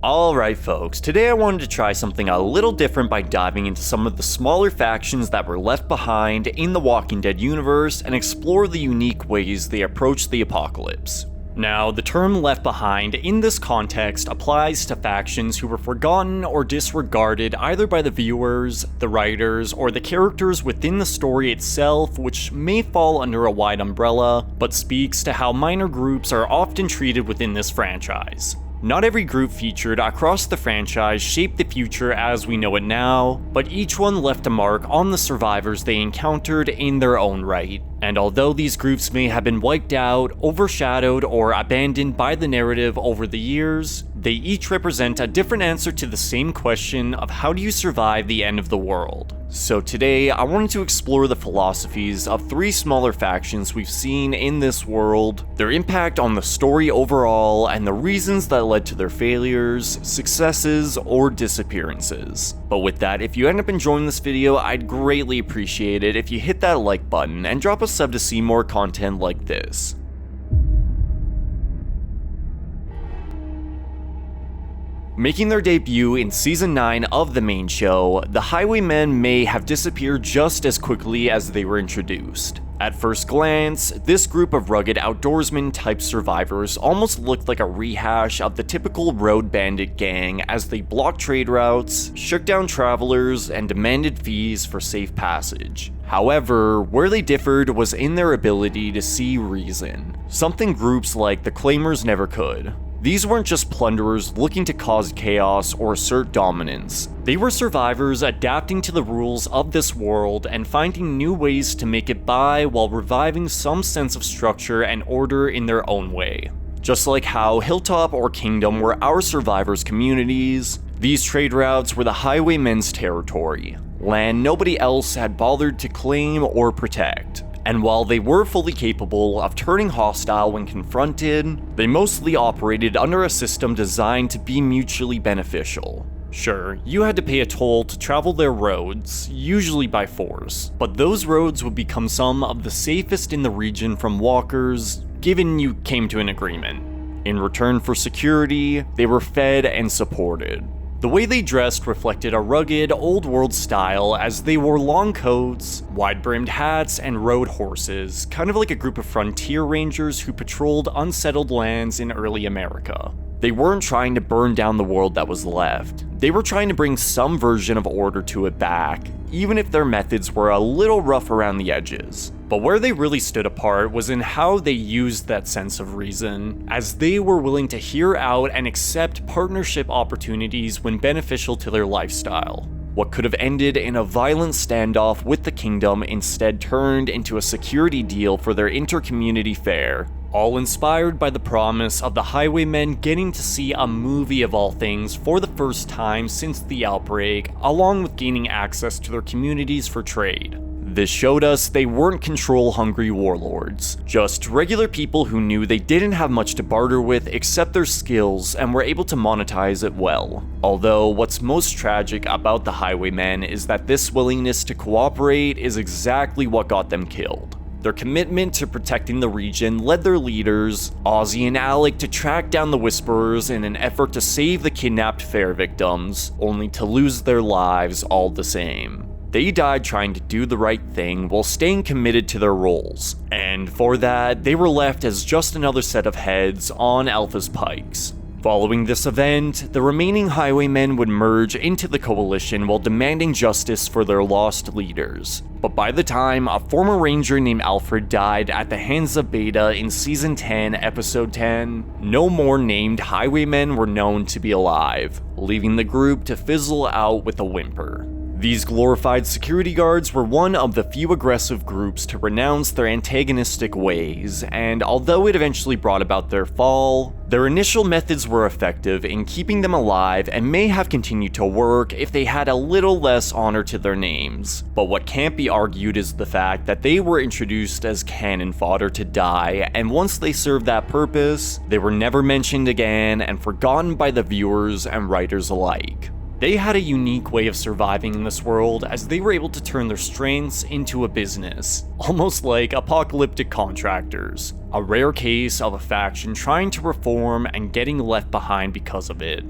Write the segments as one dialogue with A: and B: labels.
A: Alright folks, today I wanted to try something a little different by diving into some of the smaller factions that were left behind in the Walking Dead universe and explore the unique ways they approach the apocalypse. Now, the term left behind in this context applies to factions who were forgotten or disregarded either by the viewers, the writers, or the characters within the story itself, which may fall under a wide umbrella, but speaks to how minor groups are often treated within this franchise. Not every group featured across the franchise shaped the future as we know it now, but each one left a mark on the survivors they encountered in their own right. And although these groups may have been wiped out, overshadowed, or abandoned by the narrative over the years, they each represent a different answer to the same question of how do you survive the end of the world. So today, I wanted to explore the philosophies of three smaller factions we've seen in this world, their impact on the story overall, and the reasons that led to their failures, successes, or disappearances. But with that, if you end up enjoying this video, I'd greatly appreciate it if you hit that like button and drop a sub to see more content like this. Making their debut in Season 9 of the main show, the Highwaymen may have disappeared just as quickly as they were introduced. At first glance, this group of rugged outdoorsman-type survivors almost looked like a rehash of the typical road bandit gang as they blocked trade routes, shook down travelers, and demanded fees for safe passage. However, where they differed was in their ability to see reason, something groups like the Claimers never could. These weren't just plunderers looking to cause chaos or assert dominance. They were survivors adapting to the rules of this world and finding new ways to make it by while reviving some sense of structure and order in their own way. Just like how Hilltop or Kingdom were our survivors' communities, these trade routes were the Highwaymen's territory, land nobody else had bothered to claim or protect. And while they were fully capable of turning hostile when confronted, they mostly operated under a system designed to be mutually beneficial. Sure, you had to pay a toll to travel their roads, usually by force, but those roads would become some of the safest in the region from walkers, given you came to an agreement. In return for security, they were fed and supported. The way they dressed reflected a rugged, old-world style as they wore long coats, wide-brimmed hats, and rode horses, kind of like a group of frontier rangers who patrolled unsettled lands in early America. They weren't trying to burn down the world that was left. They were trying to bring some version of order to it back, even if their methods were a little rough around the edges. But where they really stood apart was in how they used that sense of reason, as they were willing to hear out and accept partnership opportunities when beneficial to their lifestyle. What could have ended in a violent standoff with the Kingdom instead turned into a security deal for their inter-community fair, all inspired by the promise of the Highwaymen getting to see a movie of all things for the first time since the outbreak, along with gaining access to their communities for trade. This showed us they weren't control-hungry warlords, just regular people who knew they didn't have much to barter with except their skills and were able to monetize it well. Although, what's most tragic about the Highwaymen is that this willingness to cooperate is exactly what got them killed. Their commitment to protecting the region led their leaders, Ozzy and Alec, to track down the Whisperers in an effort to save the kidnapped fair victims, only to lose their lives all the same. They died trying to do the right thing while staying committed to their roles, and for that, they were left as just another set of heads on Alpha's pikes. Following this event, the remaining Highwaymen would merge into the coalition while demanding justice for their lost leaders. But by the time a former ranger named Alfred died at the hands of Beta in Season 10, Episode 10, no more named Highwaymen were known to be alive, leaving the group to fizzle out with a whimper. These glorified security guards were one of the few aggressive groups to renounce their antagonistic ways, and although it eventually brought about their fall, their initial methods were effective in keeping them alive and may have continued to work if they had a little less honor to their names. But what can't be argued is the fact that they were introduced as cannon fodder to die, and once they served that purpose, they were never mentioned again and forgotten by the viewers and writers alike. They had a unique way of surviving in this world as they were able to turn their strengths into a business, almost like apocalyptic contractors, a rare case of a faction trying to reform and getting left behind because of it.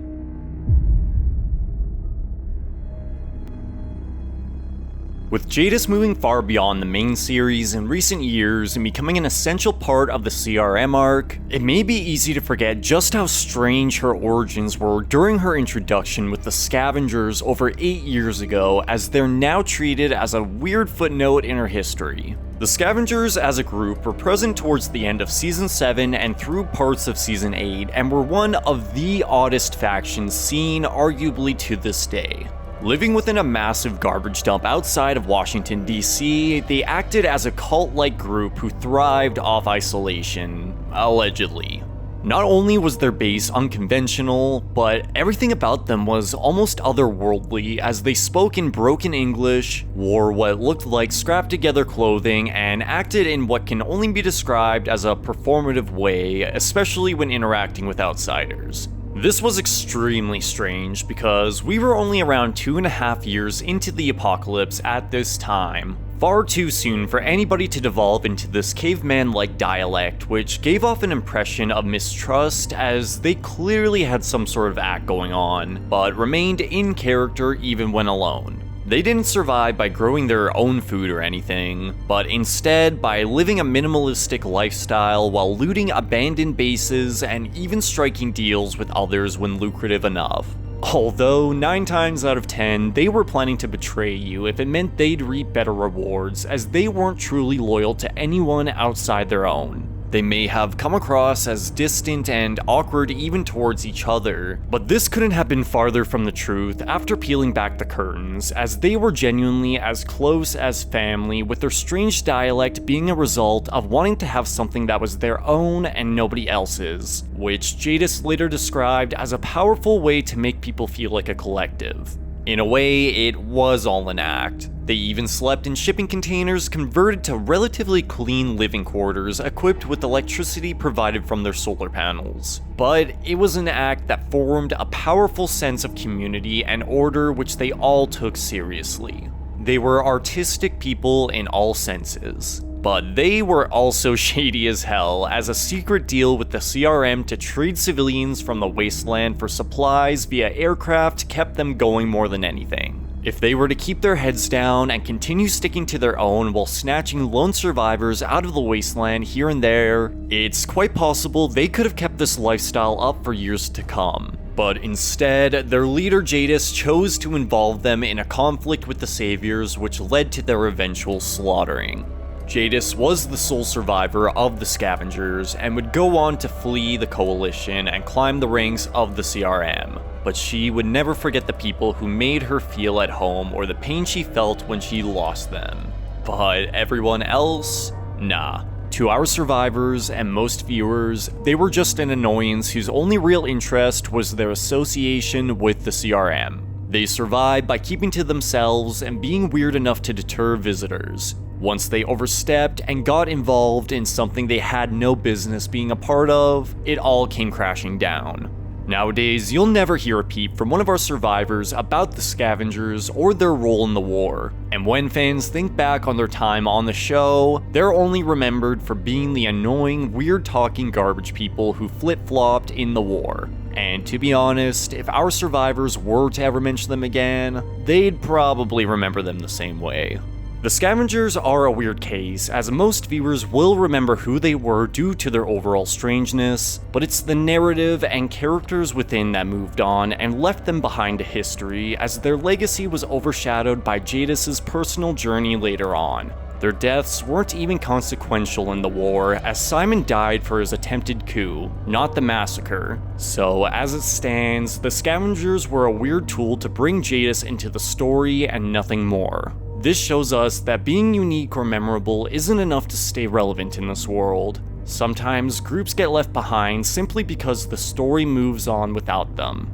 A: With Jadis moving far beyond the main series in recent years and becoming an essential part of the CRM arc, it may be easy to forget just how strange her origins were during her introduction with the Scavengers over 8 years ago, as they're now treated as a weird footnote in her history. The Scavengers as a group were present towards the end of Season 7 and through parts of Season 8, and were one of the oddest factions seen arguably to this day. Living within a massive garbage dump outside of Washington, D.C., they acted as a cult-like group who thrived off isolation, allegedly. Not only was their base unconventional, but everything about them was almost otherworldly, as they spoke in broken English, wore what looked like scrapped-together clothing, and acted in what can only be described as a performative way, especially when interacting with outsiders. This was extremely strange because we were only around 2.5 years into the apocalypse at this time. Far too soon for anybody to devolve into this caveman-like dialect, which gave off an impression of mistrust as they clearly had some sort of act going on, but remained in character even when alone. They didn't survive by growing their own food or anything, but instead by living a minimalistic lifestyle while looting abandoned bases and even striking deals with others when lucrative enough. Although 9 times out of 10, they were planning to betray you if it meant they'd reap better rewards, as they weren't truly loyal to anyone outside their own. They may have come across as distant and awkward even towards each other, but this couldn't have been farther from the truth after peeling back the curtains, as they were genuinely as close as family, with their strange dialect being a result of wanting to have something that was their own and nobody else's, which Jadis later described as a powerful way to make people feel like a collective. In a way, it was all an act. They even slept in shipping containers converted to relatively clean living quarters equipped with electricity provided from their solar panels. But it was an act that formed a powerful sense of community and order which they all took seriously. They were artistic people in all senses. But they were also shady as hell, as a secret deal with the CRM to trade civilians from the wasteland for supplies via aircraft kept them going more than anything. If they were to keep their heads down and continue sticking to their own while snatching lone survivors out of the wasteland here and there, it's quite possible they could have kept this lifestyle up for years to come. But instead, their leader Jadis chose to involve them in a conflict with the Saviors, which led to their eventual slaughtering. Jadis was the sole survivor of the Scavengers and would go on to flee the Coalition and climb the ranks of the CRM. But she would never forget the people who made her feel at home or the pain she felt when she lost them. But everyone else? Nah. To our survivors and most viewers, they were just an annoyance whose only real interest was their association with the CRM. They survived by keeping to themselves and being weird enough to deter visitors. Once they overstepped and got involved in something they had no business being a part of, it all came crashing down. Nowadays, you'll never hear a peep from one of our survivors about the Scavengers or their role in the war, and when fans think back on their time on the show, they're only remembered for being the annoying, weird-talking garbage people who flip-flopped in the war. And to be honest, if our survivors were to ever mention them again, they'd probably remember them the same way. The Scavengers are a weird case, as most viewers will remember who they were due to their overall strangeness, but it's the narrative and characters within that moved on and left them behind to history, as their legacy was overshadowed by Jadis' personal journey later on. Their deaths weren't even consequential in the war, as Simon died for his attempted coup, not the massacre. So as it stands, the Scavengers were a weird tool to bring Jadis into the story and nothing more. This shows us that being unique or memorable isn't enough to stay relevant in this world. Sometimes groups get left behind simply because the story moves on without them.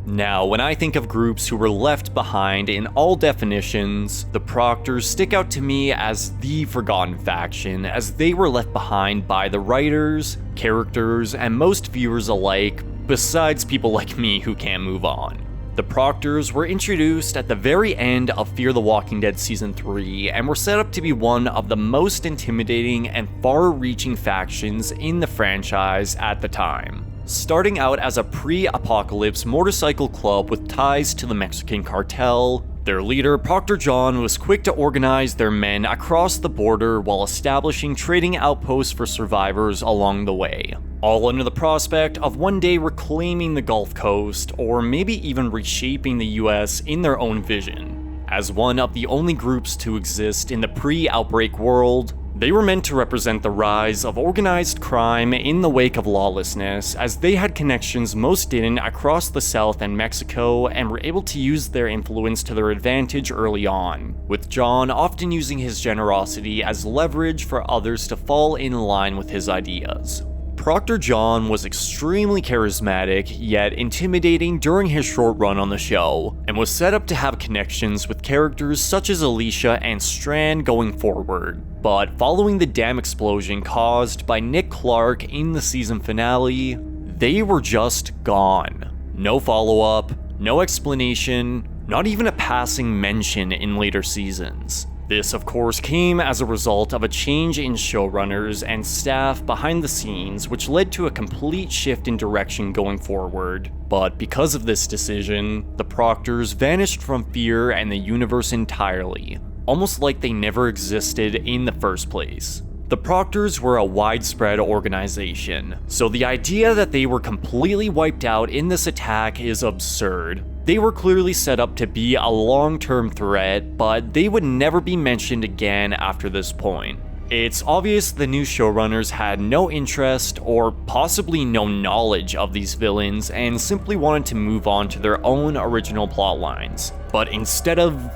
A: Now, when I think of groups who were left behind in all definitions, the Proctors stick out to me as the forgotten faction, as they were left behind by the writers, characters, and most viewers alike, besides people like me who can't move on. The Proctors were introduced at the very end of Fear the Walking Dead Season 3 and were set up to be one of the most intimidating and far-reaching factions in the franchise at the time. starting out as a pre-apocalypse motorcycle club with ties to the Mexican cartel. Their leader, Proctor John, was quick to organize their men across the border while establishing trading outposts for survivors along the way, all under the prospect of one day reclaiming the Gulf Coast, or maybe even reshaping the US in their own vision. As one of the only groups to exist in the pre-outbreak world, they were meant to represent the rise of organized crime in the wake of lawlessness, as they had connections most didn't across the South and Mexico and were able to use their influence to their advantage early on, with John often using his generosity as leverage for others to fall in line with his ideas. Proctor John was extremely charismatic, yet intimidating during his short run on the show, and was set up to have connections with characters such as Alicia and Strand going forward. But following the dam explosion caused by Nick Clark in the season finale, they were just gone. No follow-up, no explanation, not even a passing mention in later seasons. This, of course, came as a result of a change in showrunners and staff behind the scenes, which led to a complete shift in direction going forward. But because of this decision, the Proctors vanished from Fear and the universe entirely, almost like they never existed in the first place. The Proctors were a widespread organization, so the idea that they were completely wiped out in this attack is absurd. They were clearly set up to be a long-term threat, but they would never be mentioned again after this point. It's obvious the new showrunners had no interest or possibly no knowledge of these villains and simply wanted to move on to their own original plotlines. But instead of,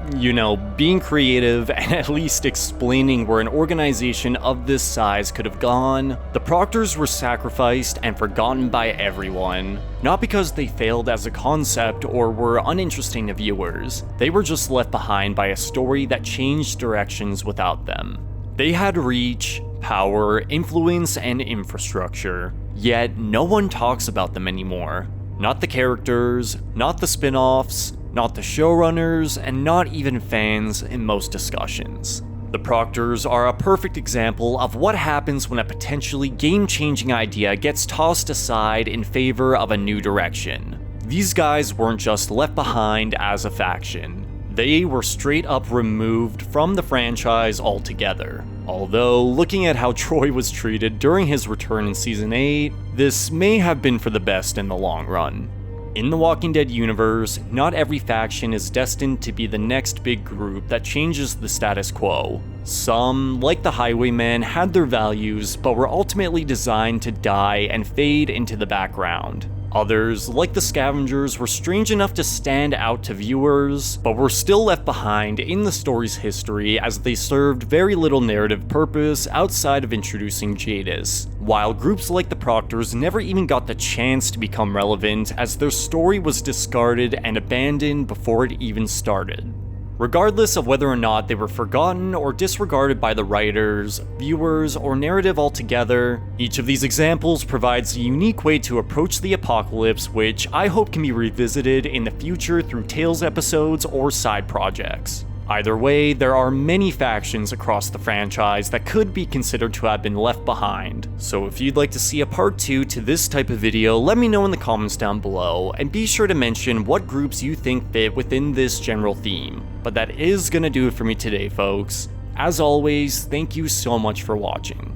A: being creative and at least explaining where an organization of this size could have gone, the Proctors were sacrificed and forgotten by everyone. Not because they failed as a concept or were uninteresting to viewers, they were just left behind by a story that changed directions without them. They had reach, power, influence, and infrastructure, yet no one talks about them anymore. Not the characters, not the spin-offs, not the showrunners, and not even fans in most discussions. The Proctors are a perfect example of what happens when a potentially game-changing idea gets tossed aside in favor of a new direction. These guys weren't just left behind as a faction. They were straight up removed from the franchise altogether. Although, looking at how Troy was treated during his return in Season 8, this may have been for the best in the long run. In the Walking Dead universe, not every faction is destined to be the next big group that changes the status quo. Some, like the Highwaymen, had their values, but were ultimately designed to die and fade into the background. Others, like the Scavengers, were strange enough to stand out to viewers, but were still left behind in the story's history as they served very little narrative purpose outside of introducing Jadis, while groups like the Proctors never even got the chance to become relevant as their story was discarded and abandoned before it even started. Regardless of whether or not they were forgotten or disregarded by the writers, viewers, or narrative altogether, each of these examples provides a unique way to approach the apocalypse which I hope can be revisited in the future through Tales episodes or side projects. Either way, there are many factions across the franchise that could be considered to have been left behind. So if you'd like to see a part 2 to this type of video, let me know in the comments down below, and be sure to mention what groups you think fit within this general theme. But that is gonna do it for me today, folks. As always, thank you so much for watching.